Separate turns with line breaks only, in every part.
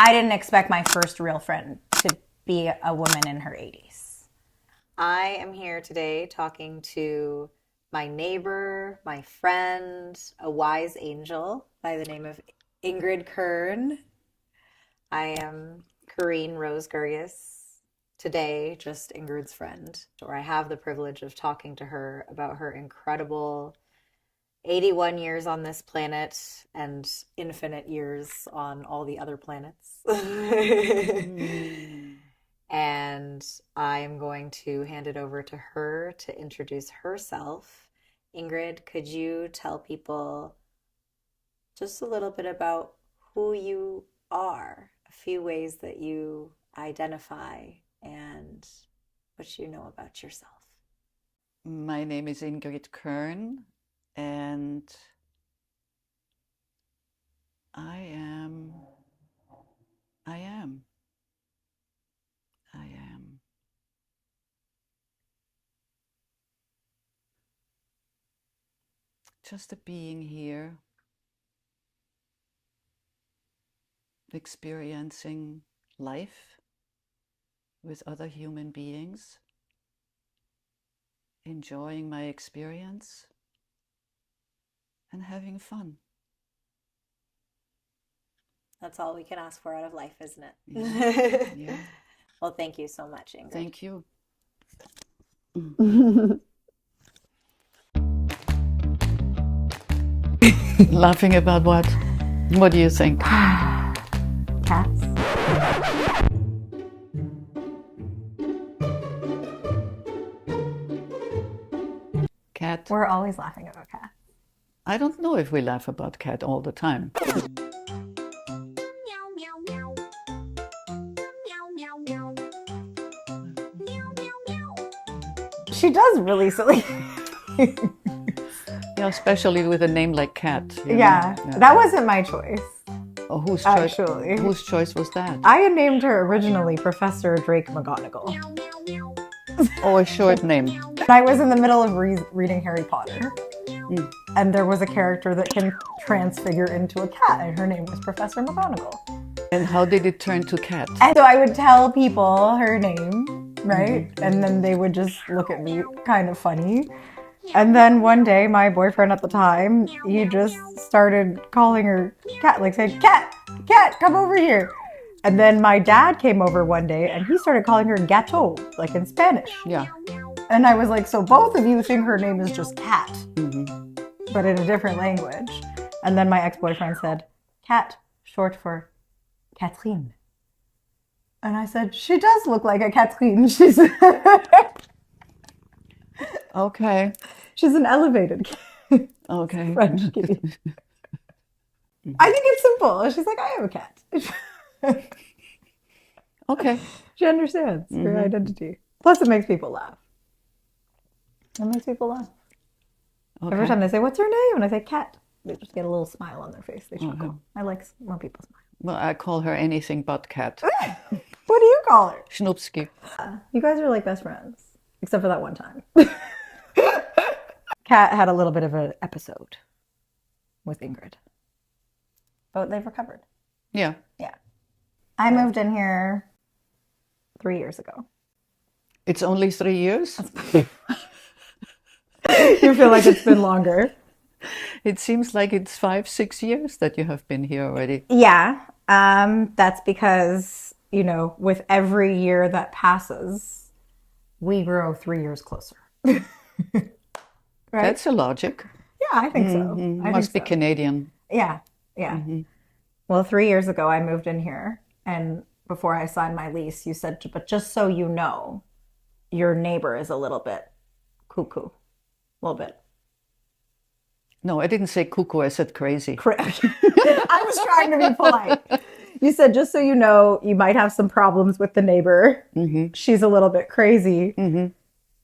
I didn't expect my first real friend to be a woman in her 80s.
I am here today talking to my neighbor, my friend, a wise angel by the name of Ingrid Kern. I am Corinne Rose Gurgis. Today, just Ingrid's friend. Or I have the privilege of talking to her about her incredible 81 years on this planet and infinite years on all the other planets. And I am going to hand it over to her to introduce herself. Ingrid, could you tell people just a little bit about who you are, a few ways that you identify, and what you know about yourself?
My name is Ingrid Kern, and I am just a being here, experiencing life with other human beings, enjoying my experience, and having fun.
That's all we can ask for out of life, isn't it?
Yeah. Yeah.
Well, thank you so much, Ingrid.
Thank you. Laughing about what? What do you think?
Cats.
Cat?
We're always laughing about cats.
I don't know if we laugh about cat all the time.
She does really silly.
Yeah, especially with a name like Cat. you know?
Yeah, that wasn't my choice.
Oh, whose
Actually.
choice was that?
I had named her originally Professor Drake McGonagall.
Oh, a short name.
I was in the middle of reading Harry Potter,
Mm.
and there was a character that can transfigure into a cat, and her name was Professor McGonagall.
And how did it turn to Cat?
And so I would tell people her name, right? And then they would just look at me kind of funny. And then one day, my boyfriend at the time, he just started calling her Cat, like saying, Cat, come over here. And then my dad came over one day and he started calling her Gato, like in Spanish.
Yeah.
And I was like, so both of you think her name is just Cat,
Mm-hmm.
but in a different language. And then my ex-boyfriend said, Cat, short for Catherine. And I said, she does look like a Catherine. She's
Okay.
she's an elevated
Okay.
French kitty. I think it's simple. She's like, I have a cat.
Okay.
She understands her identity. Plus, it makes people laugh. It makes people laugh. Every
Okay.
time they say, what's her name? And I say, Cat. They just get a little smile on their face. They chuckle.
Okay.
I like when people smile.
Well, I call her anything but Cat.
What do you call her?
Schnoopski.
You guys are like best friends. Except for that one time. Kat had a little bit of an episode with Ingrid. But they've recovered.
Yeah.
Yeah. I moved in here 3 years ago.
It's only 3 years?
You feel like it's been longer.
It seems like it's 5, 6 years that you have been here already.
Yeah. That's because, with every year that passes, we grow 3 years closer. Right?
That's a logic.
Yeah, I think so. I
Must be
think so.
Canadian.
Yeah, yeah. Well, 3 years ago, I moved in here, and before I signed my lease, you said, but just so you know, your neighbor is a little bit cuckoo. A little bit.
No, I didn't say cuckoo, I said crazy.
I was trying to be polite. You said, just so you know, you might have some problems with the neighbor.
Mm-hmm.
She's a little bit crazy.
Mm-hmm.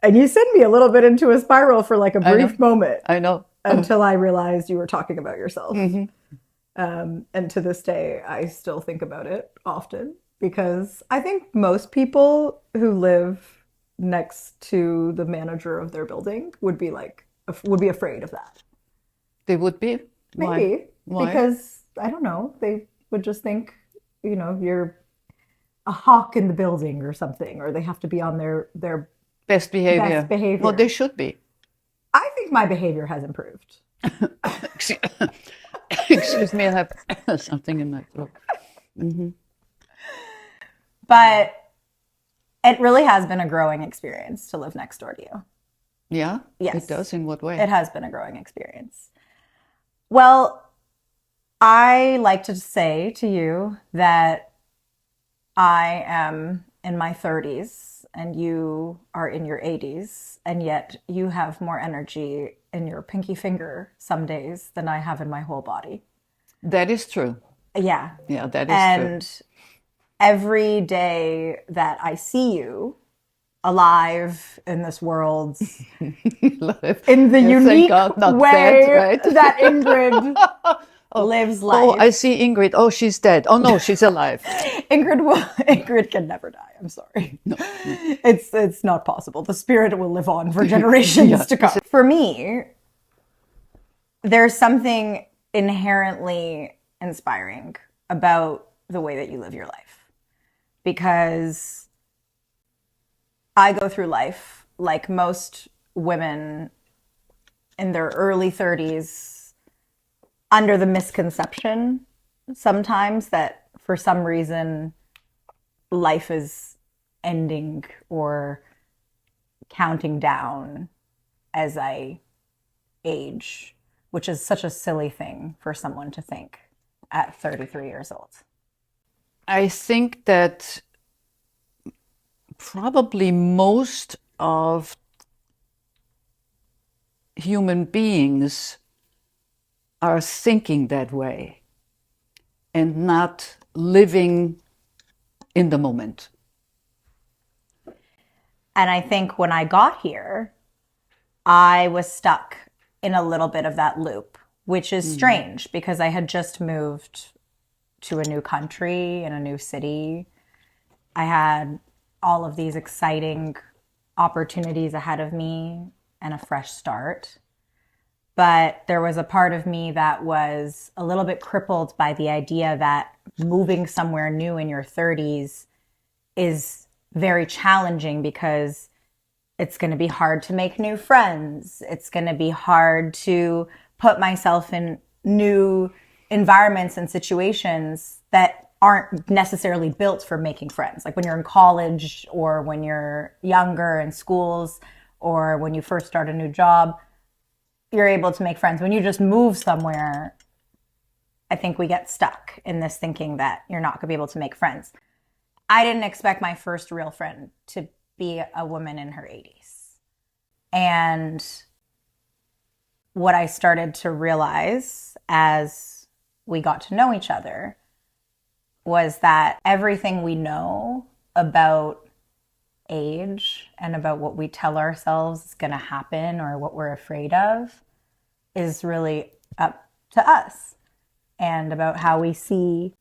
And you sent me a little bit into a spiral for like a brief moment
I know.
until I realized you were talking about yourself.
Mm-hmm.
And to this day, I still think about it often because I think most people who live next to the manager of their building would be afraid of that.
They would be?
Maybe.
Why?
Because, I don't know, they would just think, you're a hawk in the building or something, or they have to be on their
Best behavior.
best behavior.
Well, they should be.
I think my behavior has improved.
Excuse me, I have something in my throat.
But it really has been a growing experience to live next door to you.
Yeah?
Yes.
It does? In what way?
It has been a growing experience. Well, I like to say to you that I am in my 30s and you are in your 80s, and yet you have more energy in your pinky finger some days than I have in my whole body.
That is true.
Yeah.
Yeah, that is true.
And every day that I see you alive in this world, in the
You thank
unique
God, not
way
dead, right?
that Ingrid lives life.
Oh, I see Ingrid. Oh, she's dead. Oh, no, she's alive.
Ingrid can never die. I'm sorry. No. It's not possible. The spirit will live on for generations to come. For me, there's something inherently inspiring about the way that you live your life, because I go through life like most women in their early 30s under the misconception sometimes that for some reason life is ending or counting down as I age, which is such a silly thing for someone to think at 33 years old.
I think that probably most of human beings are thinking that way and not living in the moment.
And I think when I got here, I was stuck in a little bit of that loop, which is strange because I had just moved to a new country in a new city. I had all of these exciting opportunities ahead of me and a fresh start. But there was a part of me that was a little bit crippled by the idea that moving somewhere new in your 30s is very challenging because it's going to be hard to make new friends. It's going to be hard to put myself in new environments and situations that aren't necessarily built for making friends. Like when you're in college or when you're younger in schools or when you first start a new job, you're able to make friends. When you just move somewhere, I think we get stuck in this thinking that you're not going to be able to make friends. I didn't expect my first real friend to be a woman in her 80s. And what I started to realize as we got to know each other was that everything we know about age and about what we tell ourselves is going to happen or what we're afraid of is really up to us and about how we see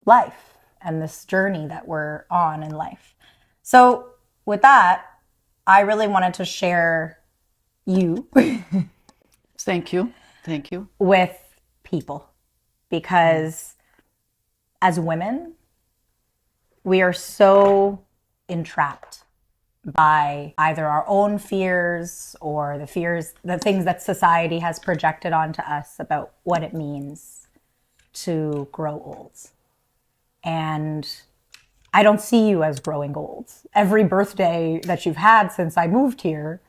life and this journey that we're on in life. So with that, I really wanted to share you
Thank you. Thank you.
with people, because as women, we are so entrapped by either our own fears or the things that society has projected onto us about what it means to grow old. And I don't see you as growing old. Every birthday that you've had since I moved here,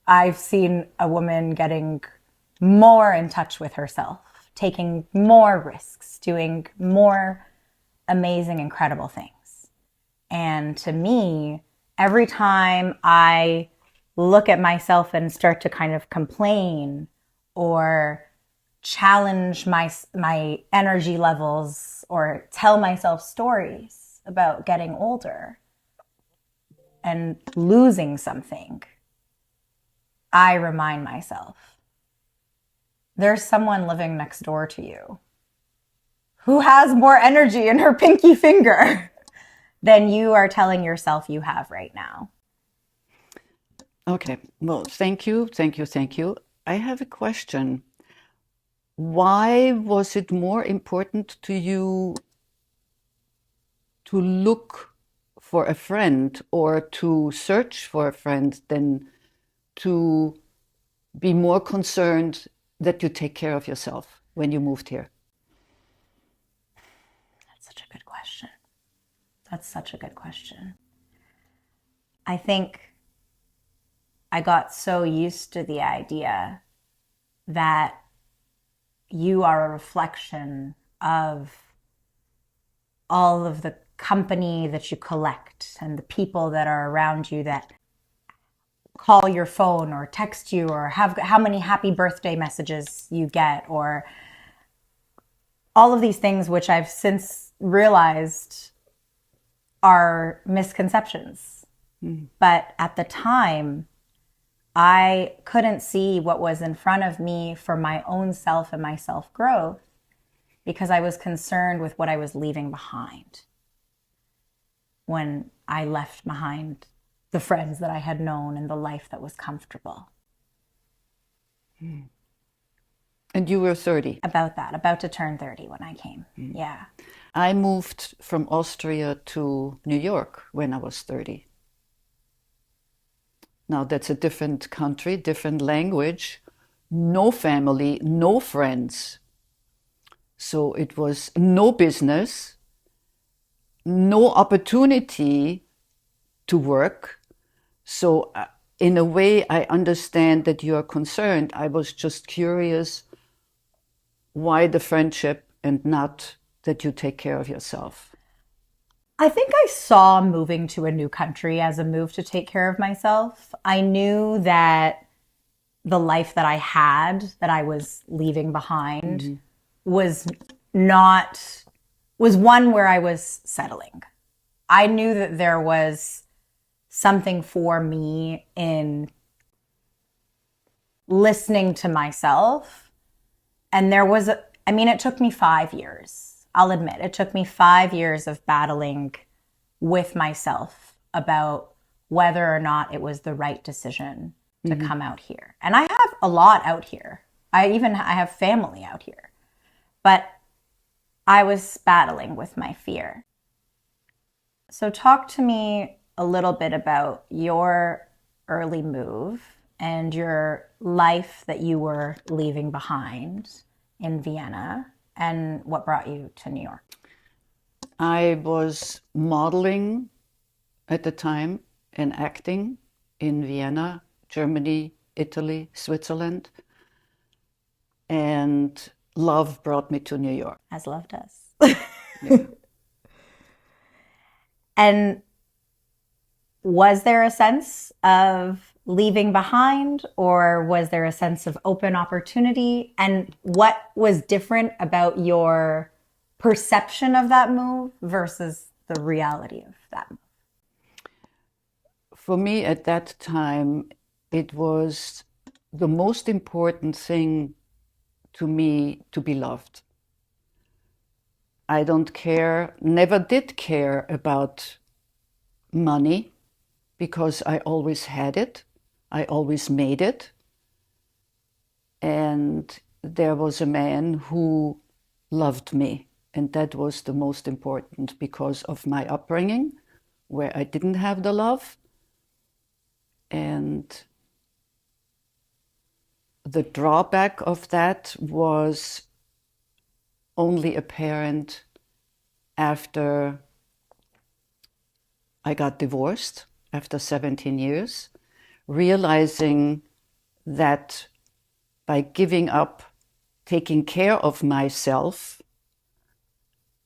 I've seen a woman getting more in touch with herself, taking more risks, doing more amazing, incredible things. And to me, every time I look at myself and start to kind of complain or challenge my energy levels or tell myself stories about getting older and losing something, I remind myself, there's someone living next door to you who has more energy in her pinky finger than you are telling yourself you have right now.
Okay. Well, thank you. Thank you. Thank you. I have a question. Why was it more important to you to look for a friend or to search for a friend than to be more concerned that you take care of yourself when you moved here?
That's such a good question. That's such a good question. I think I got so used to the idea that you are a reflection of all of the company that you collect and the people that are around you that call your phone or text you or have how many happy birthday messages you get, or all of these things which I've since realized are misconceptions. But at the time, I couldn't see what was in front of me for my own self and my self-growth because I was concerned with what I was leaving behind when I left behind the friends that I had known and the life that was comfortable.
And you were 30.
About to turn 30 when I came. Yeah.
I moved from Austria to New York when I was 30. Now that's a different country, different language, no family, no friends. So it was no business, no opportunity to work. So in a way, I understand that you are concerned. I was just curious why the friendship and not that you take care of yourself.
I think I saw moving to a new country as a move to take care of myself. I knew that the life that I had, that I was leaving behind, was one where I was settling. I knew that there was something for me in listening to myself. And it took me 5 years. I'll admit, it took me 5 years of battling with myself about whether or not it was the right decision to come out here. And I have a lot out here. I have family out here. But I was battling with my fear. So talk to me a little bit about your early move and your life that you were leaving behind in Vienna and what brought you to New York.
I was modeling at the time and acting in Vienna, Germany, Italy, Switzerland. And love brought me to New York.
As love does.
Yeah.
And was there a sense of leaving behind, or was there a sense of open opportunity? And what was different about your perception of that move versus the reality of that move?
For me at that time, it was the most important thing to me to be loved. I don't care, never did care about money because I always had it. I always made it. And there was a man who loved me. And that was the most important because of my upbringing, where I didn't have the love. And the drawback of that was only apparent after I got divorced, after 17 years, realizing that by giving up taking care of myself,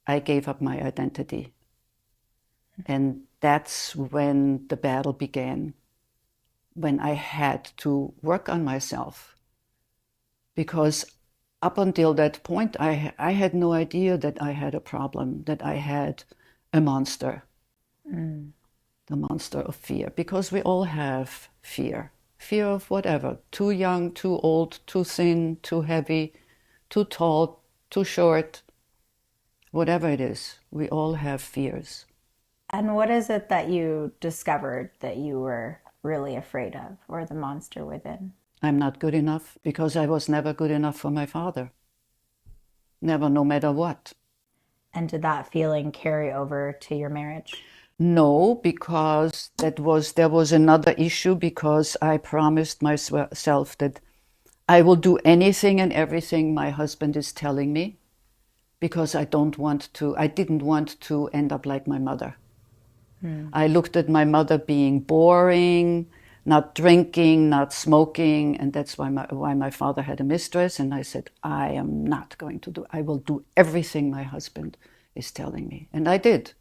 I gave up my identity. And that's when the battle began, when I had to work on myself. Because up until that point, I had no idea that I had a problem, that I had a monster, the monster of fear. Because we all have fear. Fear of whatever, too young, too old, too thin, too heavy, too tall, too short, whatever it is, we all have fears.
And what is it that you discovered that you were really afraid of, or the monster within?
I'm not good enough because I was never good enough for my father. Never, no matter what.
And did that feeling carry over to your marriage?
No, because there was another issue, because I promised myself that I will do anything and everything my husband is telling me, because I didn't want to end up like my mother. I looked at my mother being boring, not drinking, not smoking, and that's why my father had a mistress. And I said, I will do everything my husband is telling me. And I did.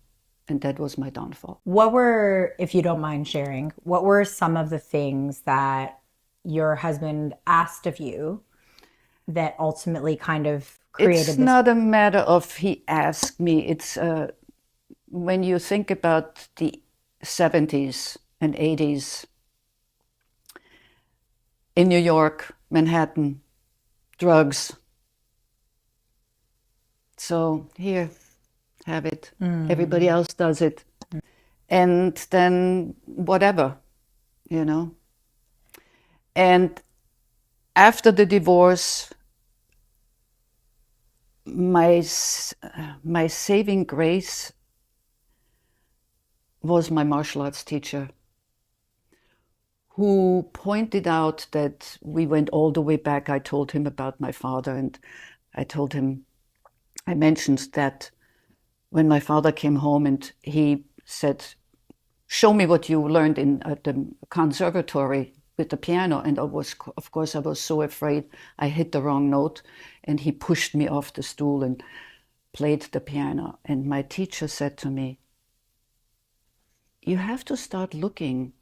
And that was my downfall.
What were, if you don't mind sharing, what were some of the things that your husband asked of you that ultimately kind of created
It's
this?
not a matter of he asked me. It's when you think about the 70s and 80s in New York, Manhattan, drugs. So here, have it. Everybody else does it. And then whatever, you know. And after the divorce, my saving grace was my martial arts teacher, who pointed out that we went all the way back. I told him about my father, and I mentioned that when my father came home and he said, show me what you learned at the conservatory with the piano. And of course, I was so afraid I hit the wrong note. And he pushed me off the stool and played the piano. And my teacher said to me, you have to start looking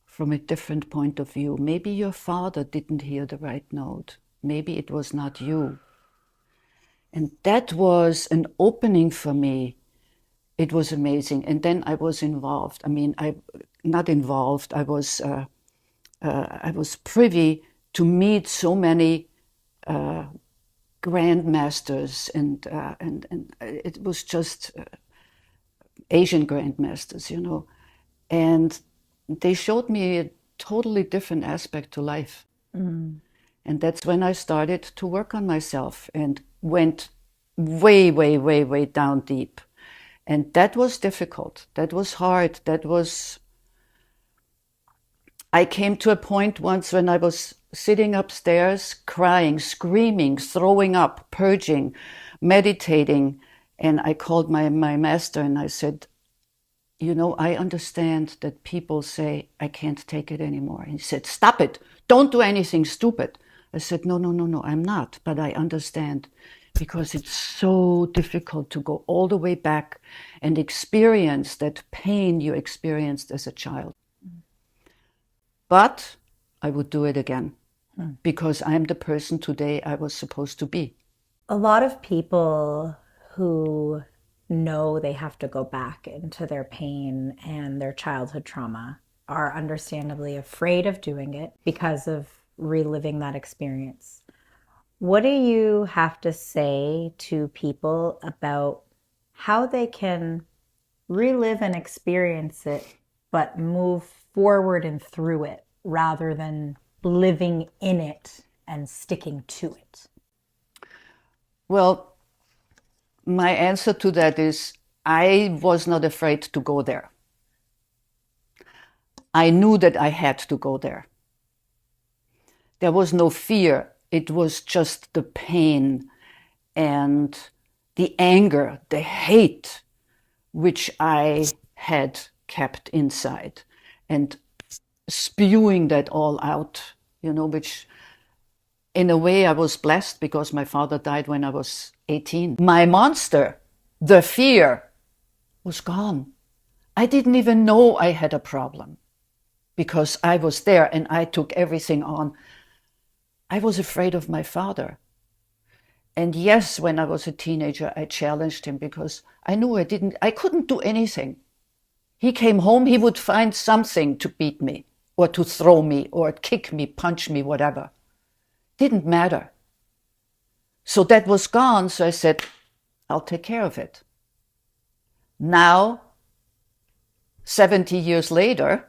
from a different point of view. Maybe your father didn't hear the right note. Maybe it was not you. And that was an opening for me. It was amazing. And then I was involved. I was privy to meet so many grandmasters, and it was just Asian grandmasters, you know. And they showed me a totally different aspect to life. And that's when I started to work on myself and went way, way, way, way down deep. And that was difficult. That was hard. I came to a point once when I was sitting upstairs, crying, screaming, throwing up, purging, meditating. And I called my master and I said, you know, I understand that people say, I can't take it anymore. And he said, stop it. Don't do anything stupid. I said, no, I'm not. But I understand, because it's so difficult to go all the way back and experience that pain you experienced as a child. But I would do it again, because I'm the person today I was supposed to be.
A lot of people who know they have to go back into their pain and their childhood trauma are understandably afraid of doing it because of reliving that experience. What do you have to say to people about how they can relive and experience it, but move forward and through it rather than living in it and sticking to it?
Well, my answer to that is I was not afraid to go there. I knew that I had to go there. There was no fear. It was just the pain and the anger, the hate, which I had kept inside, and spewing that all out, you know, which in a way I was blessed, because my father died when I was 18. My monster, the fear, was gone. I didn't even know I had a problem, because I was there and I took everything on. I was afraid of my father. And yes, when I was a teenager, I challenged him, because I knew I couldn't do anything. He came home, he would find something to beat me, or to throw me, or kick me, punch me, whatever. Didn't matter. So that was gone. So I said, I'll take care of it. Now, 70 years later,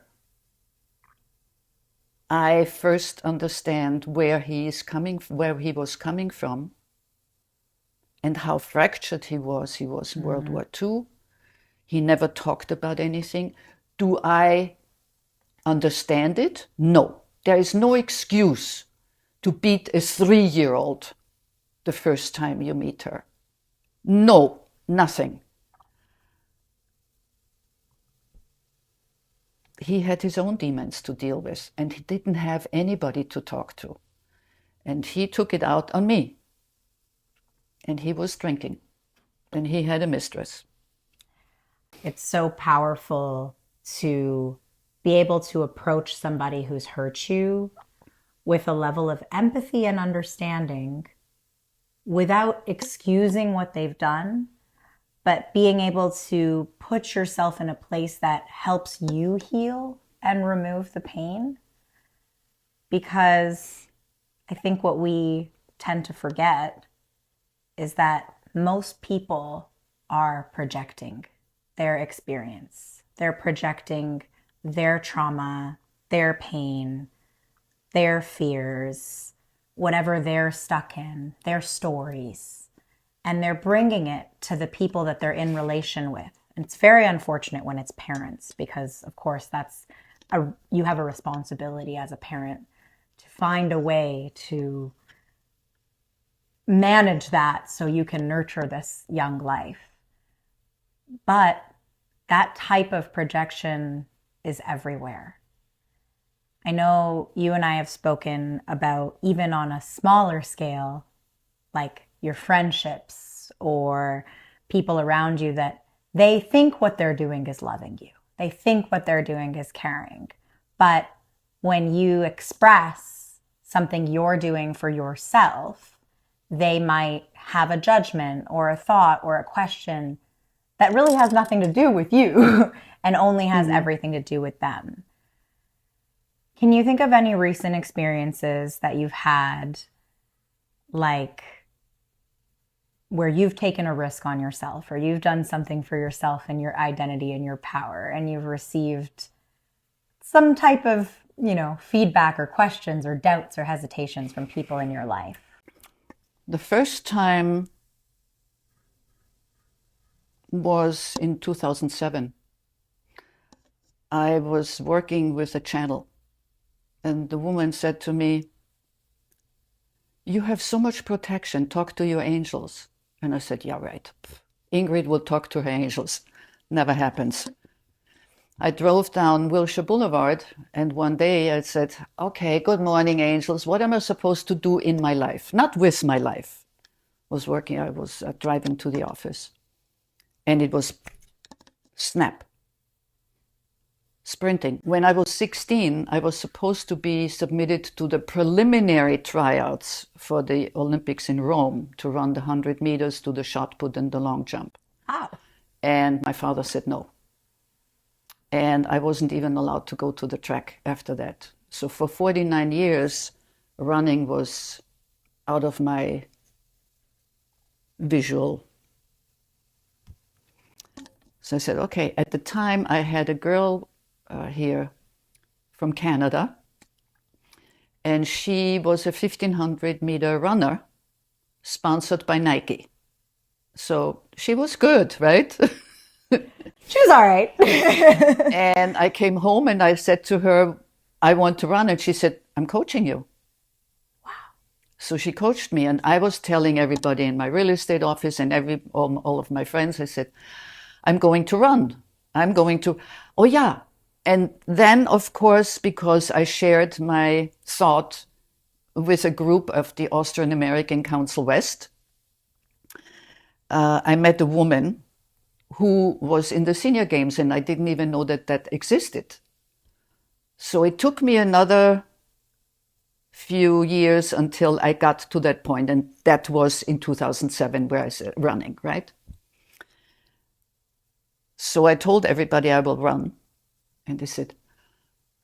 I first understand where he was coming from, and how fractured he was. He was in World War II. He never talked about anything. Do I understand it? No. There is no excuse to beat a 3-year-old the first time you meet her. No, nothing. He had his own demons to deal with, and he didn't have anybody to talk to. And he took it out on me. And he was drinking. And he had a mistress.
It's so powerful to be able to approach somebody who's hurt you with a level of empathy and understanding without excusing what they've done, but being able to put yourself in a place that helps you heal and remove the pain. Because I think what we tend to forget is that most people are projecting their experience. They're projecting their trauma, their pain, their fears, whatever they're stuck in, their stories, and they're bringing it to the people that they're in relation with. And it's very unfortunate when it's parents, because of course you have a responsibility as a parent to find a way to manage that so you can nurture this young life. But that type of projection is everywhere. I know you and I have spoken about, even on a smaller scale, like your friendships or people around you, that they think what they're doing is loving you. They think what they're doing is caring. But when you express something you're doing for yourself, they might have a judgment or a thought or a question that really has nothing to do with you and only has everything to do with them. Can you think of any recent experiences that you've had, like where you've taken a risk on yourself or you've done something for yourself and your identity and your power, and you've received some type of, feedback or questions or doubts or hesitations from people in your life?
The first time was in 2007. I was working with a channel, and the woman said to me, "You have so much protection, talk to your angels." And I said, "Yeah, right. Ingrid will talk to her angels." Never happens. I drove down Wilshire Boulevard, and one day I said, "Okay, good morning, angels. What am I supposed to do in my life?" Not with my life. I was driving to the office. And it was snap. Sprinting. When I was 16, I was supposed to be submitted to the preliminary tryouts for the Olympics in Rome to run the 100 meters, do the shot put and the long jump.
Oh.
And my father said no. And I wasn't even allowed to go to the track after that. So for 49 years, running was out of my visual. So I said, okay. At the time, I had a girl here from Canada, and she was a 1,500-meter runner sponsored by Nike. So she was good, right?
She was all right.
And I came home and I said to her, "I want to run." And she said, "I'm coaching you."
Wow.
So she coached me, and I was telling everybody in my real estate office and all of my friends, I said, "I'm going to run. I'm going to," oh yeah. And then, of course, because I shared my thought with a group of the Austrian American Council West, I met a woman who was in the senior games, and I didn't even know that existed. So it took me another few years until I got to that point, and that was in 2007 where I said running, right? So I told everybody I will run, and they said,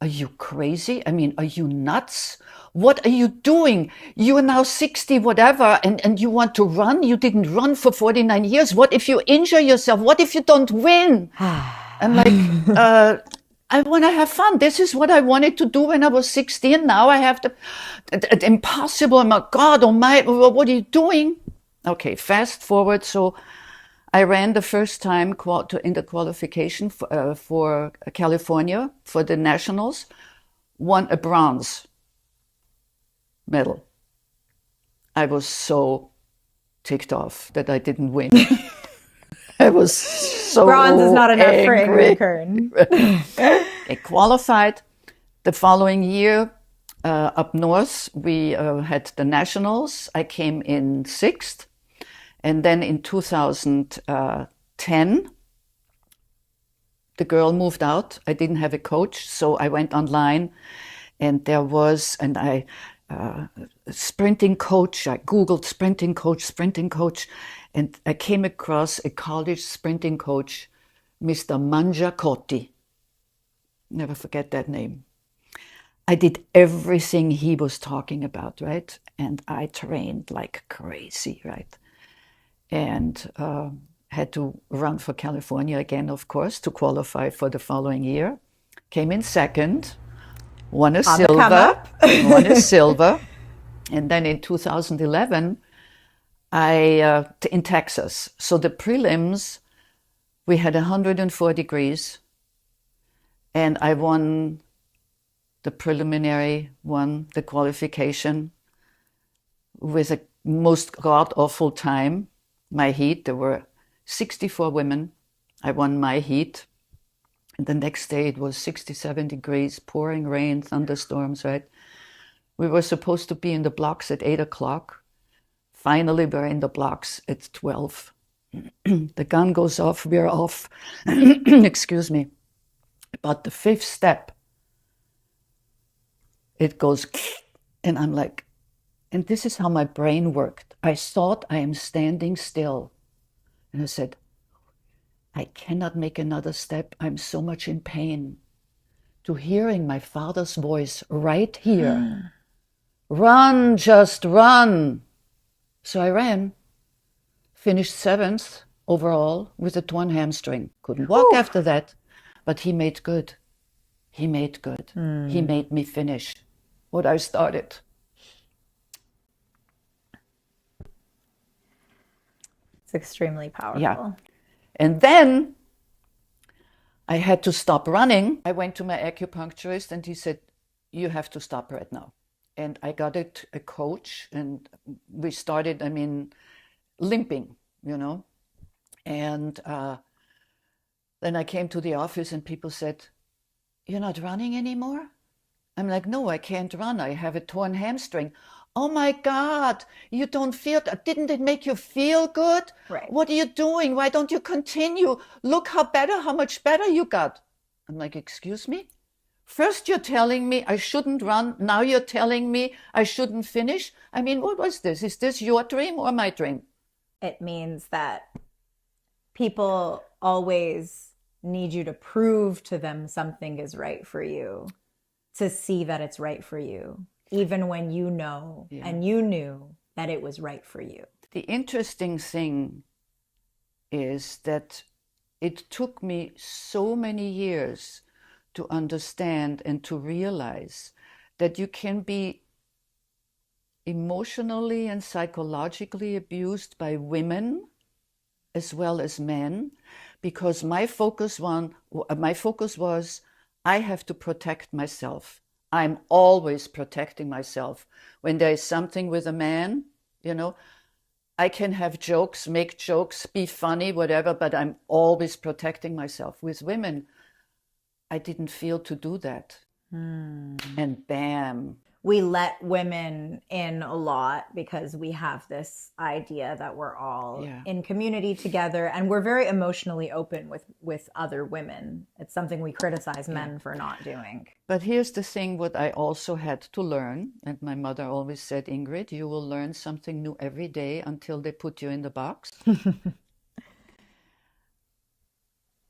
"Are you crazy? I mean, are you nuts? What are you doing? You are now 60 whatever, and you want to run? You didn't run for 49 years. What if you injure yourself? What if you don't win?" I'm like, I want to have fun. This is what I wanted to do when I was 16. Now I have to, impossible. I'm like, God, oh my, what are you doing? Okay, fast forward. So I ran the first time in the qualification for California for the nationals, won a bronze medal. I was so ticked off that I didn't win. I was so
Bronze is not enough for
angry.
Ingrid Kern.
I qualified. The following year, up north, we had the nationals. I came in 6th. And then in 2010, the girl moved out. I didn't have a coach, so I went online, and there was, and I, sprinting coach. I Googled sprinting coach, and I came across a college sprinting coach, Mr. Mangiacotti. Never forget that name. I did everything he was talking about, right? And I trained like crazy, right? And had to run for California again, of course, to qualify for the following year. Came in 2nd, won a silver, and then in 2011, in Texas. So the prelims, we had 104 degrees, and I won the preliminary, won the qualification with a most god-awful time. My heat, there were 64 women. I won my heat. And the next day it was 67 degrees, pouring rain, thunderstorms, right? We were supposed to be in the blocks at 8 o'clock. Finally, we're in the blocks at 12. The gun goes off, we're off. Excuse me. About the 5th step, it goes, and I'm like, and this is how my brain worked. I thought I am standing still. And I said, I cannot make another step. I'm so much in pain. To hearing my father's voice right here, run, just run. So I ran, finished 7th overall with a torn hamstring. Couldn't walk after that, but he made good. He made good. He made me finish what I started.
It's extremely powerful.
Yeah. And then I had to stop running. I went to my acupuncturist and he said, you have to stop right now. And I got a coach, and we started, limping, And then I came to the office and people said, you're not running anymore? I'm like, no, I can't run. I have a torn hamstring. Oh my God, you don't feel, didn't it make you feel good?
Right.
What are you doing? Why don't you continue? Look how much better you got. I'm like, excuse me? First you're telling me I shouldn't run. Now you're telling me I shouldn't finish. What was this? Is this your dream or my dream?
It means that people always need you to prove to them something is right for you, to see that it's right for you, even when you know and you knew that it was right for you.
The interesting thing is that it took me so many years to understand and to realize that you can be emotionally and psychologically abused by women as well as men, because my focus was I have to protect myself. I'm always protecting myself. When there is something with a man, I can have jokes, make jokes, be funny, whatever, but I'm always protecting myself. With women, I didn't feel to do that. And bam.
We let women in a lot because we have this idea that we're all in community together, and we're very emotionally open with other women. It's something we criticize men for not doing.
But here's the thing, what I also had to learn, and my mother always said, Ingrid, you will learn something new every day until they put you in the box.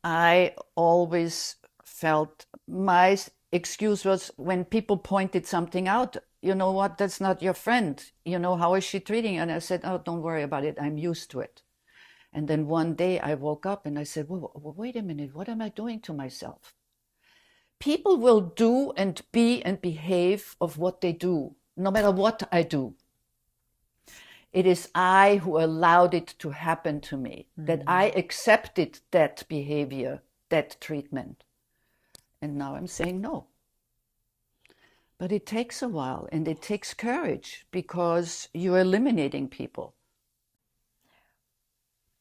I always felt my excuse was when people pointed something out, you know what, that's not your friend. How is she treating? And I said, oh, don't worry about it. I'm used to it. And then one day I woke up and I said, well, wait a minute. What am I doing to myself? People will do and be and behave of what they do, no matter what I do. It is I who allowed it to happen to me, that I accepted that behavior, that treatment. And now I'm saying no. But it takes a while, and it takes courage, because you're eliminating people.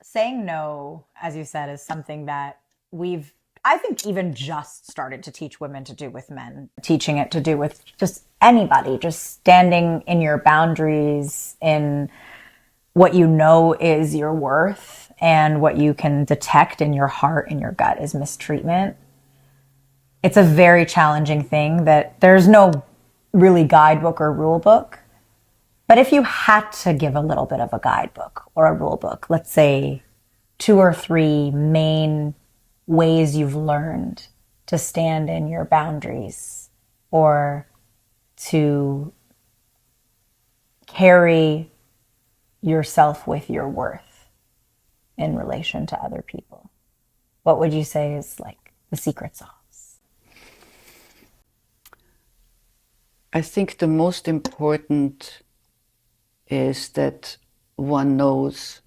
Saying no, as you said, is something that I think, even just started to teach women to do with men, teaching it to do with just anybody, just standing in your boundaries, in what you know is your worth, and what you can detect in your heart and your gut is mistreatment. It's a very challenging thing that there's no really guidebook or rule book. But if you had to give a little bit of a guidebook or a rule book, let's say 2 or 3 main ways you've learned to stand in your boundaries or to carry yourself with your worth in relation to other people, what would you say is like the secret sauce?
I think the most important is that one knows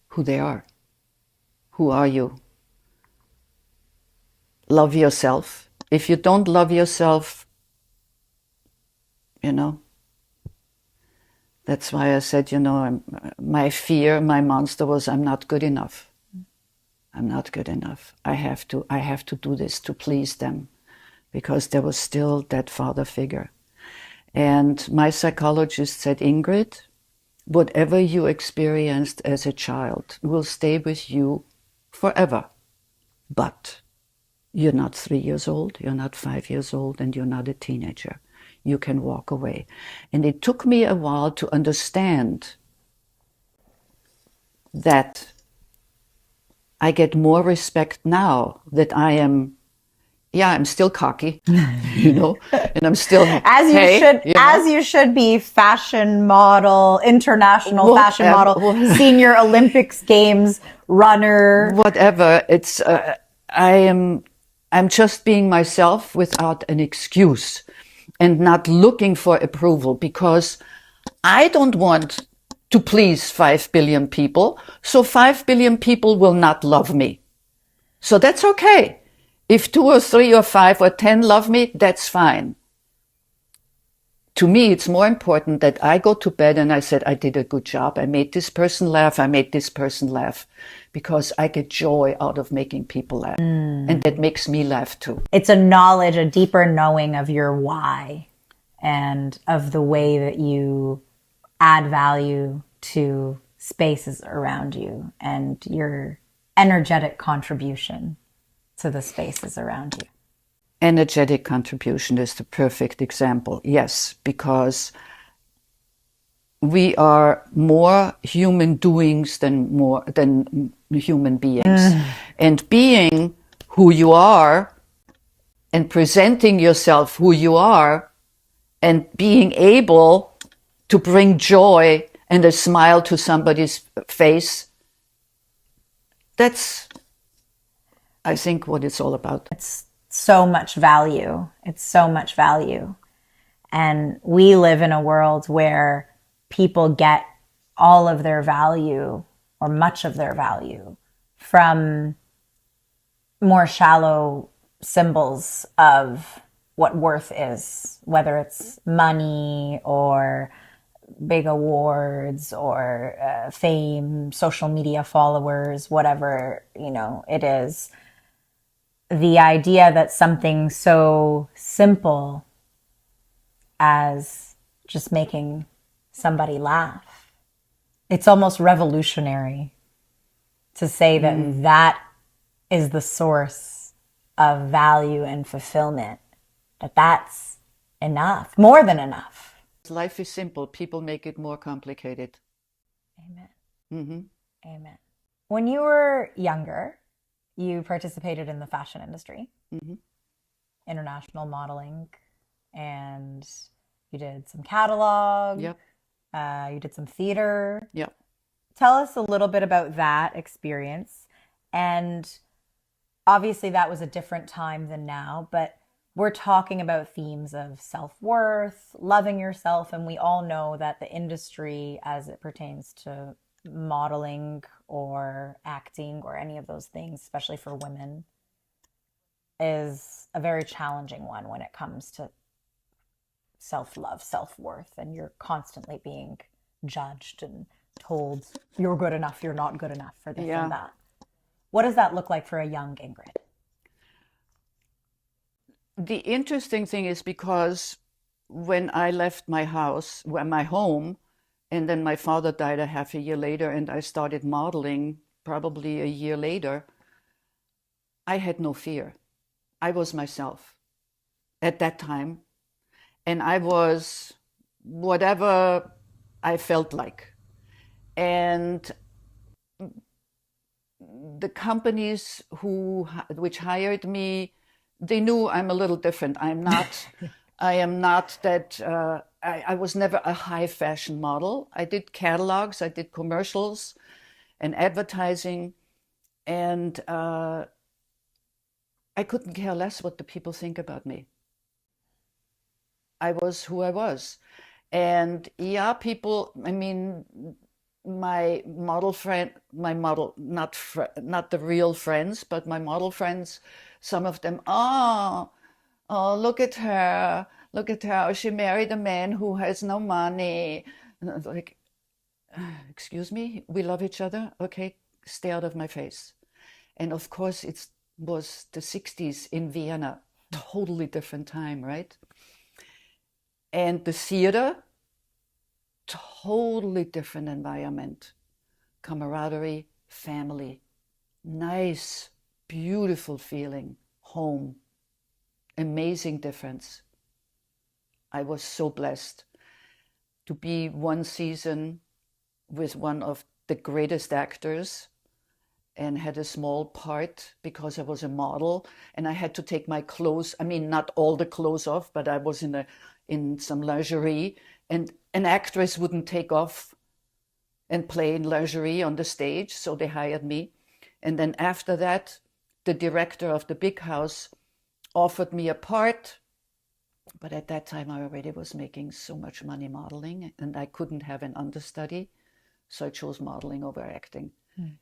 who they are. Who are you? Love yourself. If you don't love yourself, that's why I said, my fear, my monster was I'm not good enough. I'm not good enough. I have to do this to please them, because there was still that father figure. And my psychologist said, Ingrid, whatever you experienced as a child will stay with you forever. But you're not 3 years old, you're not 5 years old, and you're not a teenager. You can walk away. And it took me a while to understand that I get more respect now that I'm still cocky, and I'm still
as you should be, fashion model, international fashion model, senior Olympics games runner,
whatever. It's I'm just being myself without an excuse, and not looking for approval, because I don't want to please 5 billion people, so 5 billion people will not love me. So that's okay. If 2 or 3 or 5 or 10 love me, that's fine. To me, it's more important that I go to bed and I said, I did a good job. I made this person laugh. I made this person laugh, because I get joy out of making people laugh. And that makes me laugh too.
It's a deeper knowing of your why and of the way that you add value to spaces around you and your energetic contribution to the spaces around you.
Energetic contribution is the perfect example. Yes, because we are more human doings than human beings. And being who you are and presenting yourself who you are and being able to bring joy and a smile to somebody's face, that's, I think, what it's all about.
It's so much value. It's so much value. And we live in a world where people get all of their value, or much of their value, from more shallow symbols of what worth is, whether it's money or big awards or fame, social media followers, whatever, it is. The idea that something so simple as just making somebody laugh, it's almost revolutionary to say that that is the source of value and fulfillment, that's enough, more than enough.
Life is simple. People make it more complicated.
Amen.
Mm-hmm.
Amen. When you were younger, you participated in the fashion industry, international modeling, and you did some catalog.
Yep.
You did some theater.
Yep.
Tell us a little bit about that experience. And obviously that was a different time than now, but we're talking about themes of self-worth, loving yourself, and we all know that the industry, as it pertains to modeling or acting or any of those things, especially for women, is a very challenging one when it comes to self-love, self-worth, and you're constantly being judged and told you're good enough, you're not good enough for this
Yeah.
and that. What does that look like for a young Ingrid?
The interesting thing is because when I left my house, my home, and then my father died a half a year later, and I started modeling probably a year later, I had no fear. I was myself at that time, and I was whatever I felt like. And the companies which hired me, they knew I'm a little different. I am not that, I was never a high fashion model. I did catalogs, I did commercials and advertising, and I couldn't care less what the people think about me. I was who I was. And yeah, people, I mean, my model friend, not the real friends, but my model friends, some of them, oh, look at her, she married a man who has no money. And I was like, excuse me, we love each other, okay, stay out of my face. And of course, it was the 60s in Vienna, totally different time, right? And the theater, totally different environment, camaraderie, family, nice, beautiful feeling, home, amazing difference. I was so blessed to be one season with one of the greatest actors and had a small part because I was a model and I had to take my clothes, I mean, not all the clothes off, but I was in some lingerie, and an actress wouldn't take off and play in lingerie on the stage, so they hired me. And then after that, the director of the big house offered me a part, but at that time I already was making so much money modeling and I couldn't have an understudy, so I chose modeling over acting.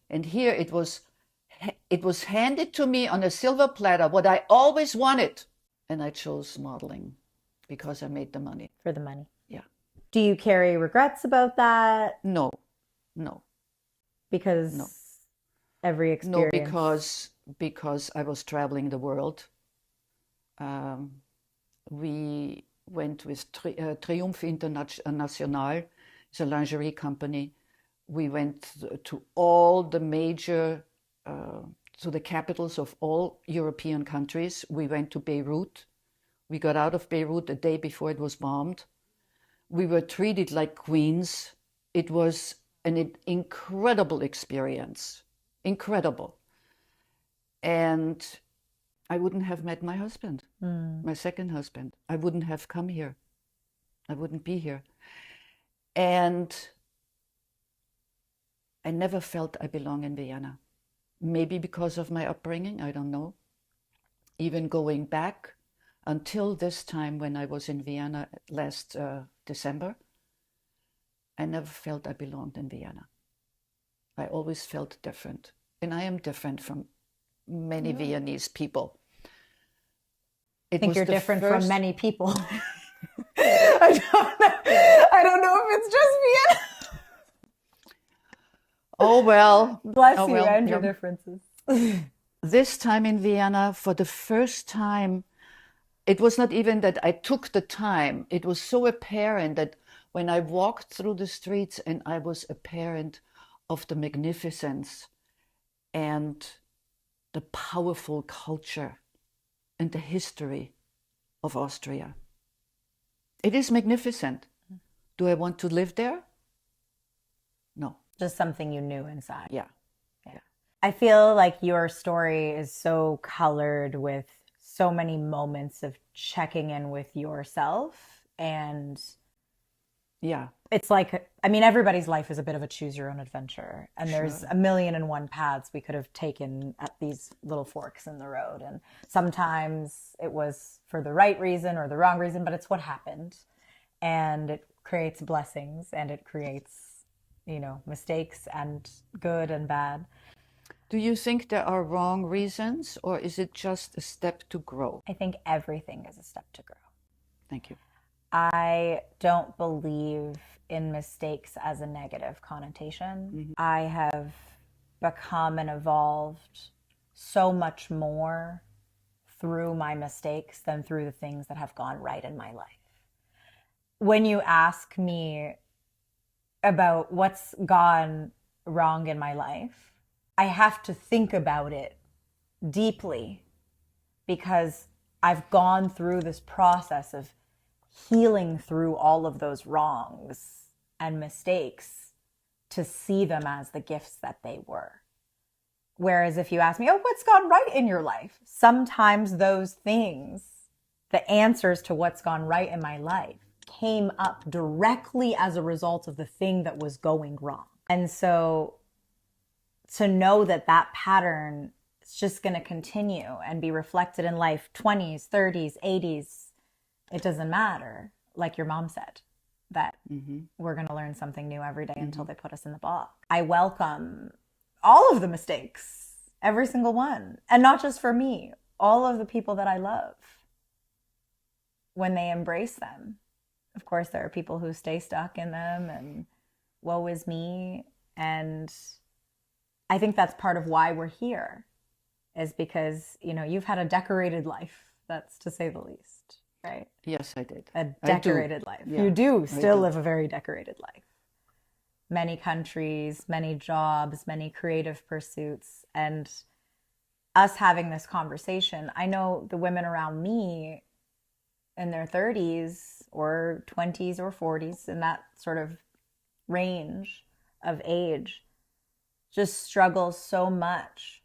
And here it was handed to me on a silver platter, what I always wanted, and I chose modeling because I made the money.
For the money.
Yeah.
Do you carry regrets about that?
No.
Because
No.
every
No,
experience.
because I was traveling the world. We went with Triumph International, it's a lingerie company. We went to all the major, to the capitals of all European countries. We went to Beirut. We got out of Beirut the day before it was bombed. We were treated like queens. It was an incredible experience, incredible. And I wouldn't have met my husband, my second husband. I wouldn't have come here. I wouldn't be here. And I never felt I belong in Vienna. Maybe because of my upbringing, I don't know. Even going back until this time when I was in Vienna last December, I never felt I belonged in Vienna. I always felt different. And I am different from many Viennese people.
I think you're different from many people. I don't know if it's just Vienna.
Oh, well.
Bless
oh,
you
well,
and your
yeah.
differences.
This time in Vienna, for the first time, it was not even that I took the time. It was so apparent that when I walked through the streets and I was apparent of the magnificence and the powerful culture and the history of Austria. It is magnificent. Do I want to live there? No.
Just something you knew inside.
Yeah.
I feel like your story is so colored with so many moments of checking in with yourself and
Yeah.
it's like, I mean, everybody's life is a bit of a choose your own adventure. And there's a million and one paths we could have taken at these little forks in the road. And sometimes it was for the right reason or the wrong reason, but it's what happened. And it creates blessings and it creates, mistakes and good and bad.
Do you think there are wrong reasons, or is it just a step to grow?
I think everything is a step to grow.
Thank you.
I don't believe in mistakes as a negative connotation. I have become and evolved so much more through my mistakes than through the things that have gone right in my life. When you ask me about what's gone wrong in my life, I have to think about it deeply because I've gone through this process of healing through all of those wrongs and mistakes to see them as the gifts that they were. Whereas if you ask me, what's gone right in your life? Sometimes those things, the answers to what's gone right in my life, came up directly as a result of the thing that was going wrong. And so to know that pattern is just going to continue and be reflected in life, 20s, 30s, 80s, it doesn't matter. Like your mom said, that we're going to learn something new every day until they put us in the box. I welcome all of the mistakes, every single one. And not just for me, all of the people that I love, when they embrace them. Of course, there are people who stay stuck in them and woe is me. And I think that's part of why we're here, is because, you've had a decorated life, that's to say the least, right?
Yes, I did.
A decorated life.
Yeah,
you do still live a very decorated life. Many countries, many jobs, many creative pursuits. And us having this conversation, I know the women around me in their 30s or 20s or 40s, in that sort of range of age, just struggle so much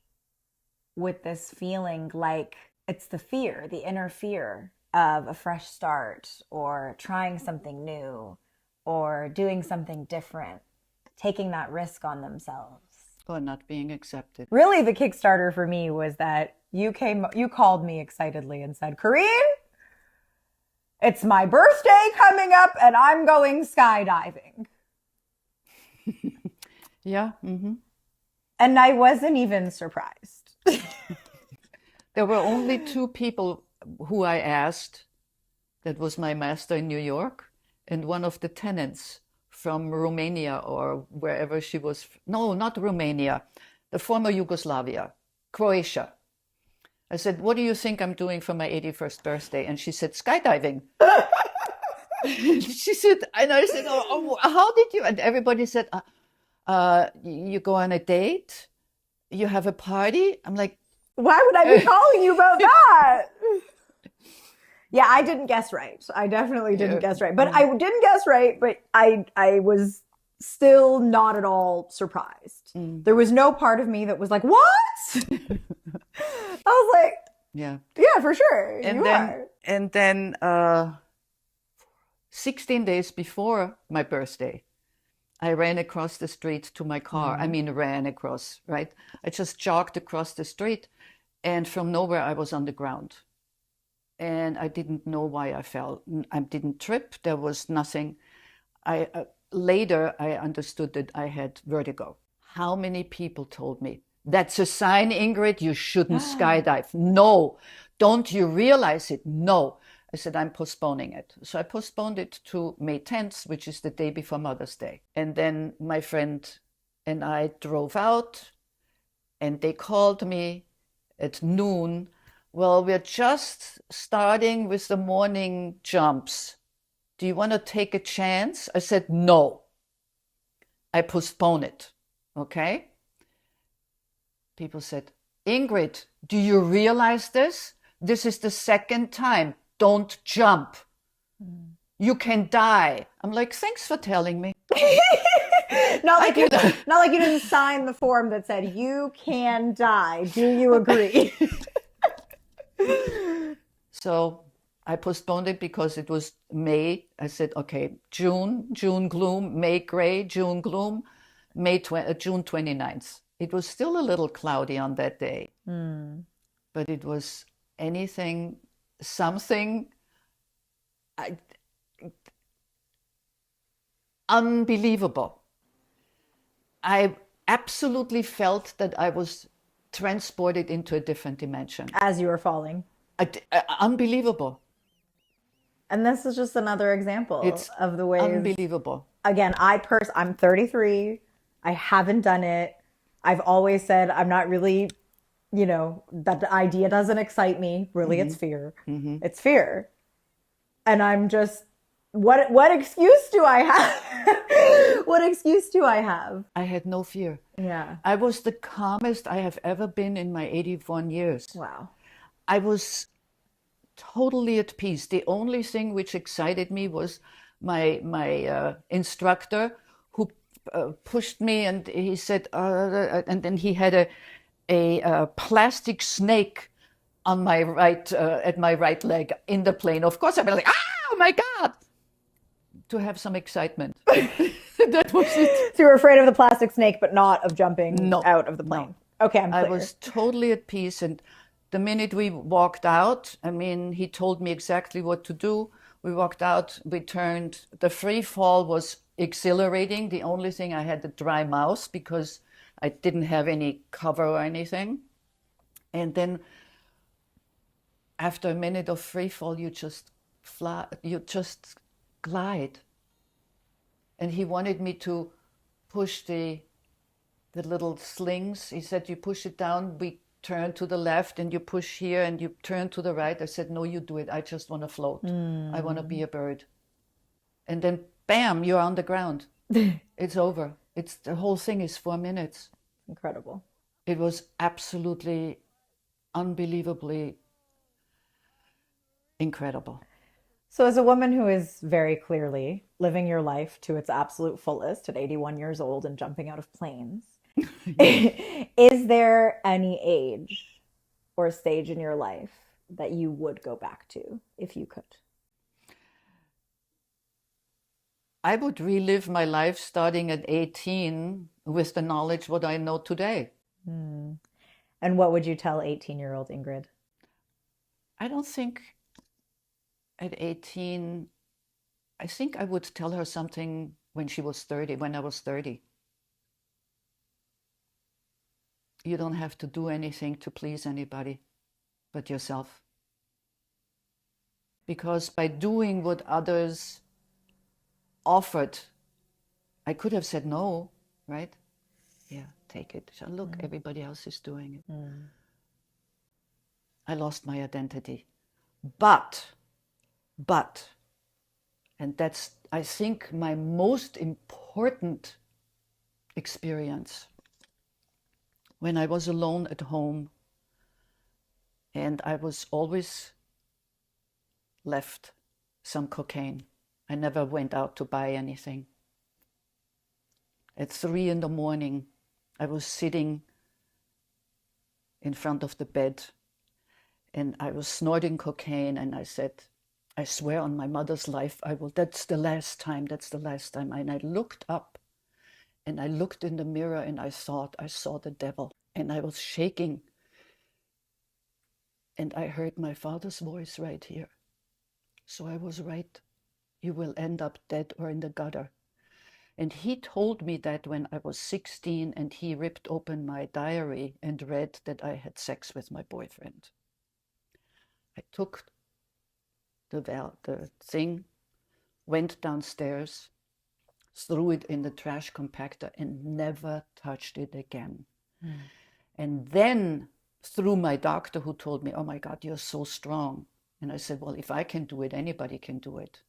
with this feeling like it's the fear, the inner fear of a fresh start or trying something new or doing something different, taking that risk on themselves.
Or not being accepted.
Really, the Kickstarter for me was that you called me excitedly and said, Corinne, it's my birthday coming up and I'm going skydiving.
Yeah.
And I wasn't even surprised.
There were only two people who I asked. That was my master in New York and one of the tenants from Romania or wherever she was. No, not Romania, the former Yugoslavia, Croatia. I said, what do you think I'm doing for my 81st birthday? And she said, skydiving. She said, and I said, oh, how did you? And everybody said, you go on a date, you have a party. I'm like,
why would I be calling you about that? Yeah, I didn't guess right. I definitely didn't guess right. But I didn't guess right, but I was still not at all surprised. There was no part of me that was like, what? I was like, yeah, for sure.
And then 16 days before my birthday, I ran across the street to my car. I mean, ran across, right? I just jogged across the street, and from nowhere I was on the ground. And I didn't know why I fell. I didn't trip. There was nothing. Later I understood that I had vertigo. How many people told me, that's a sign, Ingrid, you shouldn't skydive. No. Don't you realize it? No. I said, I'm postponing it. So I postponed it to May 10th, which is the day before Mother's Day. And then my friend and I drove out, and they called me at noon. Well, we're just starting with the morning jumps. Do you want to take a chance? I said, no. I postpone it. Okay? People said, Ingrid, do you realize this? This is the second time. Don't jump. You can die. I'm like, thanks for telling me.
Not like you didn't sign the form that said, you can die. Do you agree?
So I postponed it because it was May. I said, okay, June gloom, May gray, June gloom, June 29th. It was still a little cloudy on that day, but it was anything, something I, unbelievable. I absolutely felt that I was transported into a different dimension.
As you were falling.
Unbelievable.
And this is just another example
It's
of the ways.
unbelievable.
Again, I'm 33. I haven't done it. I've always said I'm not really, that the idea doesn't excite me. Really, it's fear. It's fear. And I'm just, what excuse do I have? What excuse do I have?
I had no fear.
Yeah.
I was the calmest I have ever been in my 81 years.
Wow.
I was totally at peace. The only thing which excited me was my instructor who pushed me, and he said, and then he had a plastic snake on my right at my right leg in the plane. Of course, I was like, oh my God, to have some excitement. That was it.
So you were afraid of the plastic snake, but not of jumping
No,
out of the plane.
no.
Okay, I'm clear.
I was totally at peace. And the minute we walked out, I mean, he told me exactly what to do. We walked out, we turned. The free fall was exhilarating. The only thing, I had a dry mouth because I didn't have any cover or anything. And then after a minute of free fall, you just fly, you just glide. And he wanted me to push the little slings. He said, you push it down, we turn to the left, and you push here, and you turn to the right. I said, no, you do it. I just want to float. I want to be a bird. And then, bam, you're on the ground. It's over. The whole thing is 4 minutes.
Incredible.
It was absolutely, unbelievably incredible.
So as a woman who is very clearly living your life to its absolute fullest at 81 years old and jumping out of planes, is there any age or stage in your life that you would go back to if you could?
I would relive my life starting at 18 with the knowledge what I know today.
And what would you tell 18-year-old Ingrid?
I don't think at 18, I think I would tell her something when she was 30, when I was 30. You don't have to do anything to please anybody but yourself. Because by doing what others offered, I could have said no, right? Yeah, take it. So look, everybody else is doing it. I lost my identity. But, and that's, I think, my most important experience, when I was alone at home and I was always left some cocaine. I never went out to buy anything. At 3 a.m, I was sitting in front of the bed and I was snorting cocaine, and I said, I swear on my mother's life, that's the last time. And I looked up and I looked in the mirror and I thought I saw the devil, and I was shaking. And I heard my father's voice right here. So I was right. You will end up dead or in the gutter. And he told me that when I was 16, and he ripped open my diary and read that I had sex with my boyfriend. I took the thing, went downstairs, threw it in the trash compactor, and never touched it again. And then through my doctor, who told me, oh my God, you're so strong. And I said, well, if I can do it, anybody can do it.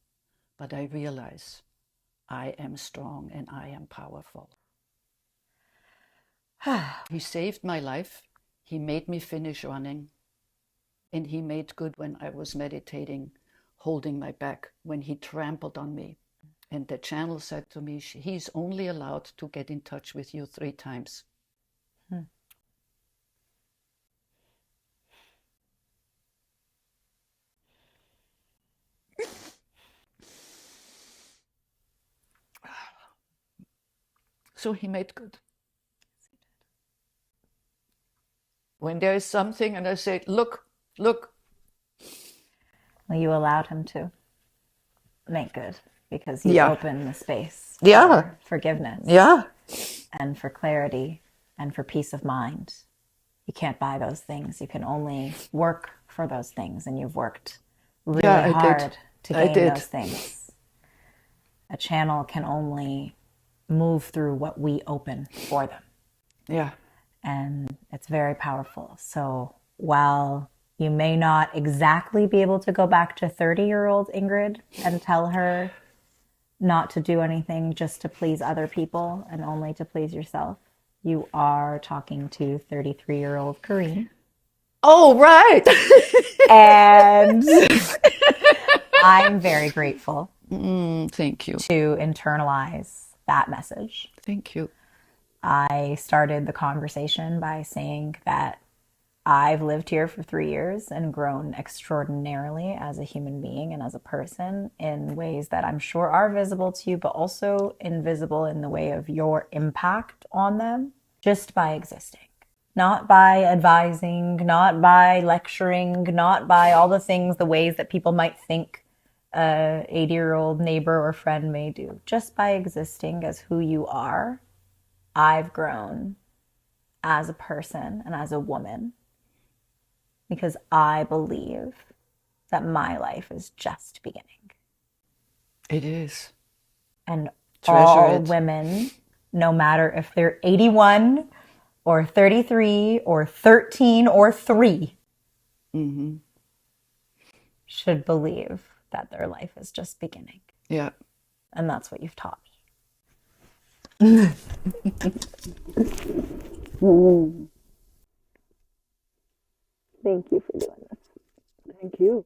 But I realize I am strong and I am powerful. He saved my life. He made me finish running. And he made good when I was meditating, holding my back, when he trampled on me. And the channel said to me, he's only allowed to get in touch with you 3 times. So he made good. When there is something and I say, look, look.
Well, you allowed him to make good because you
Yeah.
opened the space
Yeah.
for forgiveness
Yeah.
and for clarity and for peace of mind. You can't buy those things. You can only work for those things, and you've worked really
Yeah, I
hard
did.
to
I
gain
did.
those things. A channel can only move through what we open for them.
Yeah.
And it's very powerful. So while you may not exactly be able to go back to 30-year-old Ingrid and tell her not to do anything just to please other people and only to please yourself, you are talking to 33-year-old Corinne.
Oh, right.
And I'm very grateful
Thank you.
to internalize that message.
Thank you.
I started the conversation by saying that I've lived here for 3 years and grown extraordinarily as a human being and as a person in ways that I'm sure are visible to you, but also invisible in the way of your impact on them just by existing. Not by advising, not by lecturing, not by all the things, the ways that people might think a 80-year-old neighbor or friend may do. Just by existing as who you are, I've grown as a person and as a woman because I believe that my life is just beginning.
It is.
And
Treasure
all
it.
women, no matter if they're 81 or 33 or 13 or 3, should believe that their life is just beginning.
Yeah.
And that's what you've taught me. Thank you for doing this.
Thank you.